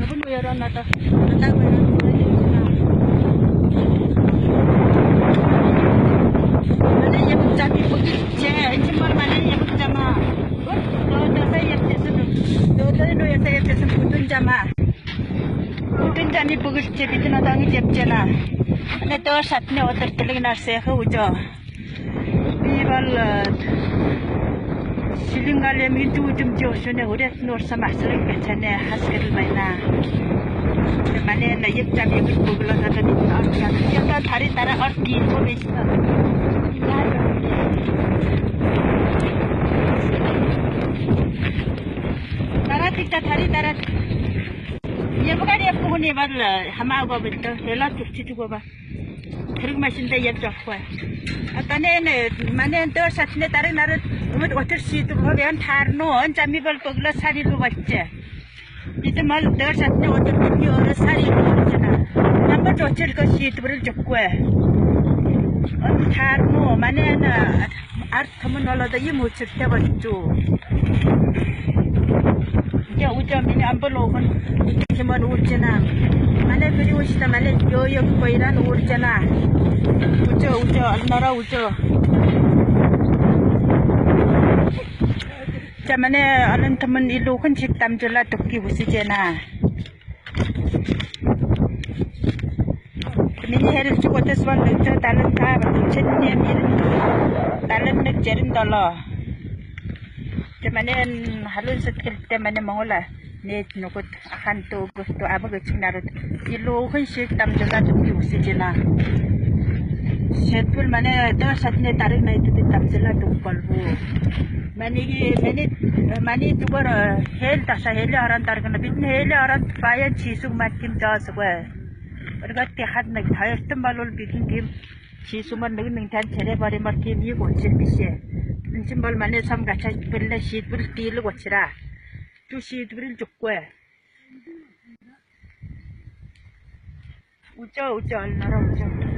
pun bayaran atau tak bayaran mana yang menjadi bekerja cuma mana yang berjama do saya tersebut do yang saya tersebut putun jama putun jani bekerja itu nadangi jebjana ane do satne otor teling narse hujo bival 실링갈렘 인투좀 지어주네 우리 노르사 마스를 괜찮네 하스케를 마이나 만에 나 입장 여기 보글러 가더니 약간 다리 따라 얼기 보고 있어 나라 진짜 다리 따라 예쁘가리 예쁘고니 말라 하마고 볼때 연락 좀 주고 봐 그런 맛인데 예쁘고 아까네 만에 더 사진에 다른 나를 우리 어쩔 수 있도록 하면 다르노 언제미 벌 거글러 사리로 왔지 이제 말 더 사진에 어쩔 수 여러 사리로 왔잖아 한번 어쩔 것이 있도록 적고 다르노 만에 나 아르트면 놀라다 이 못칠 때 봤죠 이제 우점이 안 벌로건 이제만 오잖아 만에 그리 오시다 만에 여여 거이란 오잖아 우저 얼마나 우저 자만에 얼른 터면 일로 흔식 담줄라 도끼 우시제나 미니 해를 주고 됐으면 늦어 다른 다 천년 다른 늦제는 달러 자만에 하루 스킬 때만에 먹을라 내 누구 한또 그또 아버지 친나로 일로 흔식 담줄라 도끼 우시제나 셋풀 만에 더 사진에 다른 나이트들 담질라 독벌고 많이 두거라 헬 다사 헬이 하란 다르거나 빛 헬이 하란 바야 지숙 맡김 자서고 우리가 때 한나 다였던 말로 비긴 김 지숙만 능능 단 제레버리 맡김 이 고칠 비세 인심벌 만에 삼 같이 별내 시불 띠를 고치라 두 시불을 줬고 우저 얼마나 우저